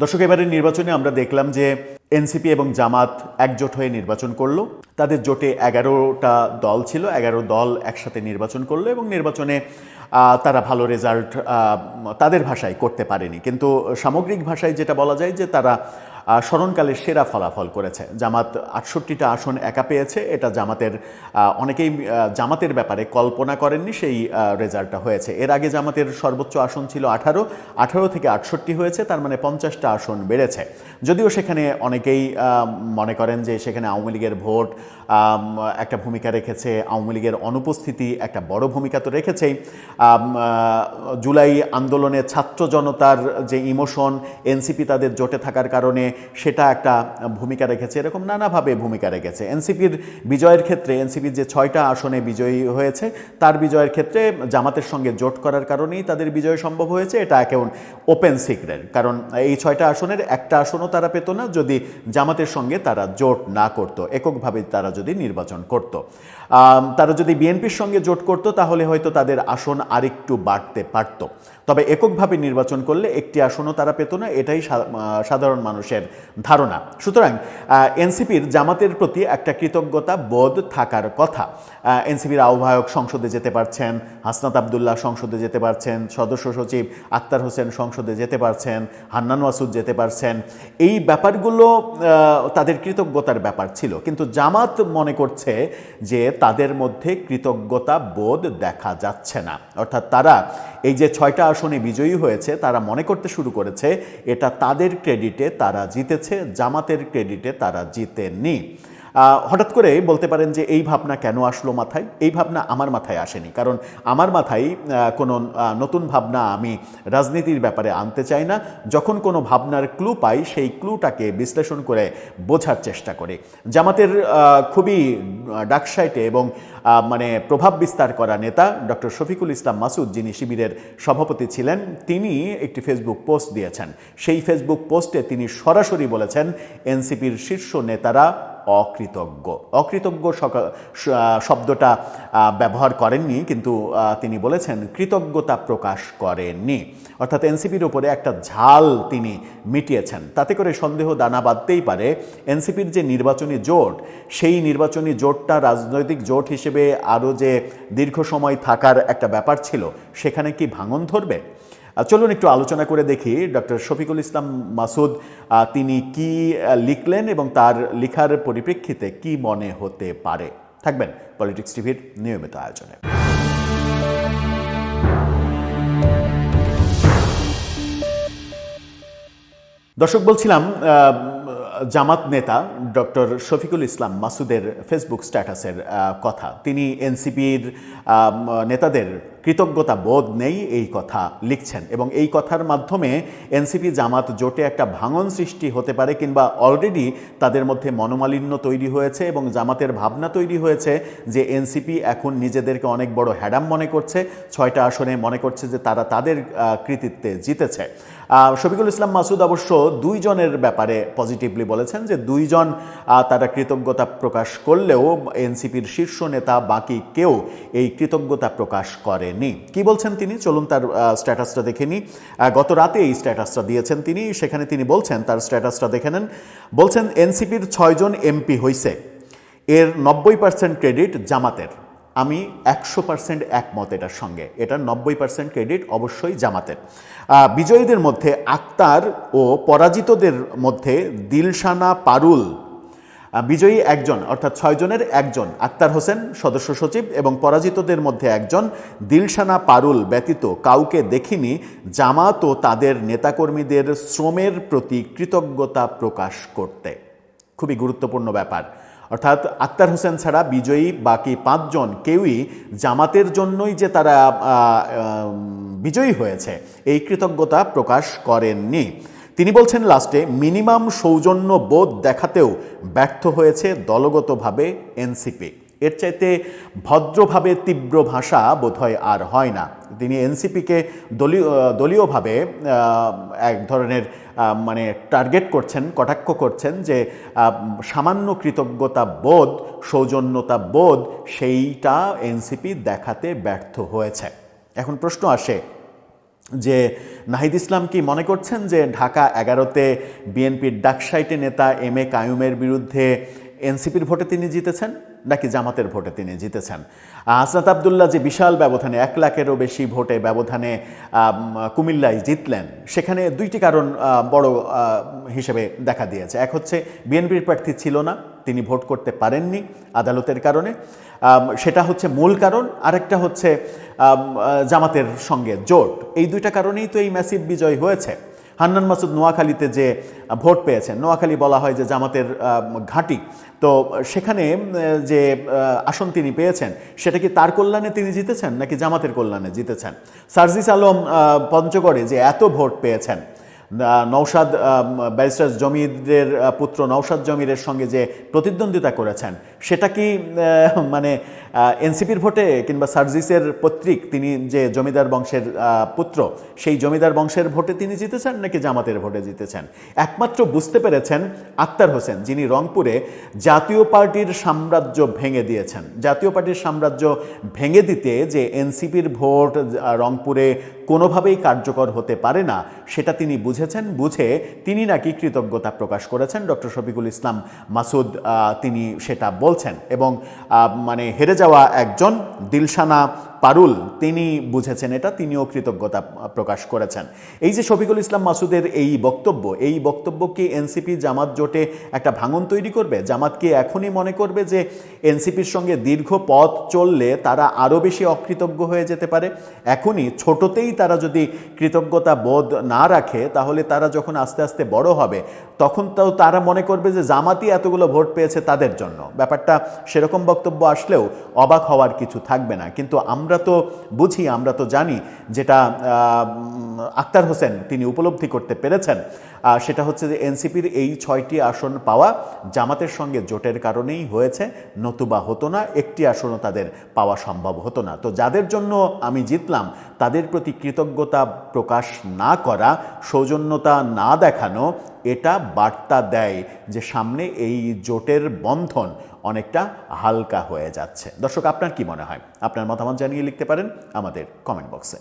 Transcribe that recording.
দর্শক, এবারের নির্বাচনে আমরা দেখলাম যে এনসিপি এবং জামাত একজোট হয়ে নির্বাচন করলো। তাদের জোটে 11টা দল ছিল, 11 দল একসাথে নির্বাচন করলো এবং নির্বাচনে তারা ভালো রেজাল্ট তাদের ভাষায় করতে পারেনি, কিন্তু সামগ্রিক ভাষায় যেটা বলা যায় যে তারা স্মরণকালের সেরা ফলাফল করেছে। জামাত 68টা আসন একা পেয়েছে। এটা জামাতের অনেকেই জামাতের ব্যাপারে কল্পনা করেননি সেই রেজাল্টটা হয়েছে। এর আগে জামাতের সর্বোচ্চ আসন ছিল 18 থেকে 68 হয়েছে, তার মানে 50টা আসন বেড়েছে। যদিও সেখানে অনেকেই মনে করেন যে সেখানে আওয়ামী লীগের ভোট একটা ভূমিকা রেখেছে, আওয়ামী লীগের অনুপস্থিতি একটা বড় ভূমিকা তো রেখেছেই। জুলাই আন্দোলনে ছাত্র জনতার যে ইমোশন, এনসিপি তাদের জোটে থাকার কারণে সেটা একটা ভূমিকা রেখেছে, এরকম নানাভাবে ভূমিকা রেখেছে। এনসিপির বিজয়ের ক্ষেত্রে, এনসিপির যে 6টা আসনে বিজয়ী হয়েছে তার বিজয়ের ক্ষেত্রে জামাতের সঙ্গে জোট করার কারণেই তাদের বিজয় সম্ভব হয়েছে। এটা এখন ওপেন সিক্রেট, কারণ এই 6টা আসনের একটা আসনও তারা পেত না যদি জামাতের সঙ্গে তারা জোট না করত, এককভাবে তারা যদি নির্বাচন করত। তারা যদি বিএনপির সঙ্গে জোট করত তাহলে হয়তো তাদের আসন আরেকটু বাড়তে পারত, তবে এককভাবে নির্বাচন করলে একটি আসনও তারা পেত না, এটাই সাধারণ মানুষের ধারণা। সুতরাং এনসিপির জামাতের প্রতি একটা কৃতজ্ঞতা বোধ থাকার কথা। এনসিপির আহ্বায়ক সংসদে যেতে পারছেন, হাসনাত আবদুল্লাহ সংসদে যেতে পারছেন, সদস্য সচিব আক্তার হোসেন সংসদে যেতে পারছেন, হান্নান মাসুদ যেতে পারছেন। এই ব্যাপারগুলো তাদের কৃতজ্ঞতার ব্যাপার ছিল, কিন্তু জামাত মনে করছে যে তাদের মধ্যে কৃতজ্ঞতা বোধ দেখা যাচ্ছে না। অর্থাৎ তারা এই যে 6টা আসনে বিজয়ী হয়েছে তারা মনে করতে শুরু করেছে এটা তাদের ক্রেডিটে তারা জিতেছে, জামাতের ক্রেডিটে তারা জিতেনি। হঠাৎ করে বলতে পারেন যে এই ভাবনা কেন আসলো মাথায়? এই ভাবনা আমার মাথায় আসেনি, কারণ আমার মাথায় কোনো নতুন ভাবনা আমি রাজনীতির ব্যাপারে আনতে চাই না। যখন কোনো ভাবনার ক্লু পাই সেই ক্লুটাকে বিশ্লেষণ করে বোঝার চেষ্টা করি। জামাতের খুবই ডাকসাইটে এবং মানে প্রভাব বিস্তার করা নেতা ডক্টর শফিকুল ইসলাম মাসুদ, যিনি শিবিরের সভাপতি ছিলেন, তিনি একটি ফেসবুক পোস্ট দিয়েছেন। সেই ফেসবুক পোস্টে তিনি সরাসরি বলেছেন এনসিপির শীর্ষ নেতারা অকৃতজ্ঞ। অকৃতজ্ঞ শব্দটা ব্যবহার করেননি, কিন্তু তিনি বলেছেন কৃতজ্ঞতা প্রকাশ করেননি। অর্থাৎ এনসিপির উপরে একটা ঝাল তিনি মিটিয়েছেন। তাতে করে সন্দেহ দানা বাঁধতেই পারে এনসিপির যে নির্বাচনী জোট, সেই নির্বাচনী জোটটা রাজনৈতিক জোট হিসেবে আরও যে দীর্ঘ সময় থাকার একটা ব্যাপার ছিল, সেখানে কি ভাঙন ধরবে? চলুন একটু আলোচনা করে দেখি ডক্টর শফিকুল ইসলাম মাসুদ তিনি কি লিখলেন এবং তার লেখার পরিপ্রেক্ষিতে কি মনে হতে পারে। থাকবেন পলিটিক্স টিভির নিয়মিত আয়োজনে। দর্শক, বলছিলাম জামাত নেতা ডক্টর শফিকুল ইসলাম মাসুদের ফেসবুক স্ট্যাটাসের কথা। তিনি এনসিপির নেতাদের কৃতজ্ঞতা বোধ নেই এই কথা লিখছেন এবং এই কথার মাধ্যমে এনসিপি জামাত জোটে একটা ভাঙন সৃষ্টি হতে পারে, কিংবা অলরেডি তাদের মধ্যে মনোমালিন্য তৈরি হয়েছে এবং জামাতের ভাবনা তৈরি হয়েছে যে এনসিপি এখন নিজেদেরকে অনেক বড় হ্যাডাম মনে করছে, 6টা আসনে মনে করছে যে তারা তাদের কৃতিত্বে জিতেছে। শফিকুল ইসলাম মাসুদ অবশ্য 2 জনের ব্যাপারে পজিটিভলি বলেছেন যে 2 জন তারা কৃতজ্ঞতা প্রকাশ করলেও এনসিপির শীর্ষ নেতা বাকি কেউ এই কৃতজ্ঞতা প্রকাশ করেনি। কি বলছেন তিনি? চলুন তার স্ট্যাটাসটা দেখে নিই। গত রাতে এই স্ট্যাটাসটা দিয়েছেন তিনি। সেখানে তিনি বলছেন, তার স্ট্যাটাসটা দেখে নেন। বলছেন এনসিপির 6 জন এমপি হইছে, এর 90% ক্রেডিট জামাতের। আমি 100% একমত এটার সঙ্গে। এটার 90% ক্রেডিট অবশ্যই জামাতের। বিজয়ীদের মধ্যে আক্তার ও পরাজিতদের মধ্যে দিলশানা পারুল, বিজয়ী একজন, অর্থাৎ 6 জনের একজন আক্তার হোসেন সদস্য সচিব এবং পরাজিতদের মধ্যে একজন দিলশানা পারুল ব্যতীত কাউকে দেখিনি জামাত ও তাদের নেতাকর্মীদের শ্রমের প্রতি কৃতজ্ঞতা প্রকাশ করতে। খুবই গুরুত্বপূর্ণ ব্যাপার। অর্থাৎ আক্তার হোসেন ছাড়া বিজয়ী বাকি 5 জন কেউই জামাতের জন্যই যে তারা বিজয়ী হয়েছে এই কৃতজ্ঞতা প্রকাশ করেননি। তিনি বলছেন লাস্টে, মিনিমাম সৌজন্য বোধ দেখাতেও ব্যর্থ হয়েছে দলগতভাবে এনসিপি। এর চাইতে ভদ্রভাবে তীব্র ভাষা বোধহয় আর হয় না। তিনি এনসিপিকে দলীয়ভাবে এক ধরনের মানে টার্গেট করছেন, কটাক্ষ করছেন যে সামান্য কৃতজ্ঞতা বোধ, সৌজন্যতা বোধ সেইটা এনসিপি দেখাতে ব্যর্থ হয়েছে। এখন প্রশ্ন আসে, যে নাহিদ ইসলাম কি মনে করছেন যে ঢাকা 11-তে বিএনপির ডাকসাইটে নেতা এম এ কাইয়ুমের বিরুদ্ধে এনসিপির ভোটে তিনি জিতেছেন নাকি জামাতের ভোটে তিনি জিতেছেন? হাসনাত আবদুল্লাহ যে বিশাল ব্যবধানে 1 লাখেরও বেশি ভোটে ব্যবধানে কুমিল্লায় জিতলেন, সেখানে দুইটি কারণ বড় হিসেবে দেখা দিয়েছে। এক হচ্ছে বিএনপির প্রার্থী ছিল না, তিনি ভোট করতে পারেননি আদালতের কারণে, সেটা হচ্ছে মূল কারণ। আরেকটা হচ্ছে জামাতের সঙ্গে জোট। এই দুইটা কারণেই তো এই ম্যাসিভ বিজয় হয়েছে। হান্নান মাসুদ নোয়াখালীতে যে ভোট পেয়েছেন, নোয়াখালী বলা হয় যে জামাতের ঘাঁটি, তো সেখানে যে আসন তিনি পেয়েছেন সেটা কি তার কল্যাণে তিনি জিতেছেন নাকি জামাতের কল্যাণে জিতেছেন? সার্জিস আলম পঞ্চগড়ে যে এত ভোট পেয়েছেন, নওশাদ ব্যারিস্টার জমিরের পুত্র নওশাদ জমিরের সঙ্গে যে প্রতিদ্বন্দ্বিতা করেছেন, সেটা কি মানে এনসিপির ভোটে কিংবা সার্জিসের পৈতৃক, তিনি যে জমিদার বংশের পুত্র, সেই জমিদার বংশের ভোটে তিনি জিতেছেন নাকি জামাতের ভোটে জিতেছেন? একমাত্র বুঝতে পেরেছেন আক্তার হোসেন, যিনি রংপুরে জাতীয় পার্টির সাম্রাজ্য ভেঙে দিয়েছেন। জাতীয় পার্টির সাম্রাজ্য ভেঙে দিতে যে এনসিপির ভোট রংপুরে কোনোভাবেই কার্যকর হতে পারে না, সেটা তিনি বুঝেছেন। বুঝে তিনি নাকি কৃতজ্ঞতা প্রকাশ করেছেন। ডক্টর শফিকুল ইসলাম মাসুদ তিনি সেটা বলছেন, এবং মানে হেরে যাওয়া একজন দিলশানা পারুল তিনি বুঝেছেন এটা, তিনিও কৃতজ্ঞতা প্রকাশ করেছেন। এই যে শফিকুল ইসলাম মাসুদের এই বক্তব্য কি এনসিপি জামাত জোটে একটা ভাঙন তৈরি করবে? জামাত কি এখনই মনে করবে যে এনসিপির সঙ্গে দীর্ঘ পথ চললে তারা আরও বেশি অকৃতজ্ঞ হয়ে যেতে পারে? এখনই ছোটতেই তারা যদি কৃতজ্ঞতা বোধ না রাখে, তাহলে তারা যখন আস্তে আস্তে বড় হবে তখন তো তারা মনে করবে যে জামাতই এতগুলো ভোট পেয়েছে তাদের জন্য। ব্যাপারটা সেরকম বক্তব্য আসলেও অবাক হওয়ার কিছু থাকবে না। কিন্তু আমরা তো বুঝি, আমরা তো জানি, যেটা আক্তার হোসেন তিনি উপলব্ধি করতে পেরেছেন, সেটা হচ্ছে যে এনসিপির এই 6টি আসন পাওয়া জামাতের সঙ্গে জোটের কারণেই হয়েছে, নতুবা হতো না, একটি আসনও তাদের পাওয়া সম্ভব হতো না। তো যাদের জন্য আমি জিতলাম তাদের প্রতি কৃতজ্ঞতা প্রকাশ না করা, সৌজন্যতা না দেখানো, এটা বার্তা দেয় যে সামনে এই জোটের বন্ধন অনেকটা হালকা হয়ে যাচ্ছে। দর্শক, আপনার কি মনে হয়? আপনার মতামত জানিয়ে লিখতে পারেন আমাদের কমেন্ট বক্সে।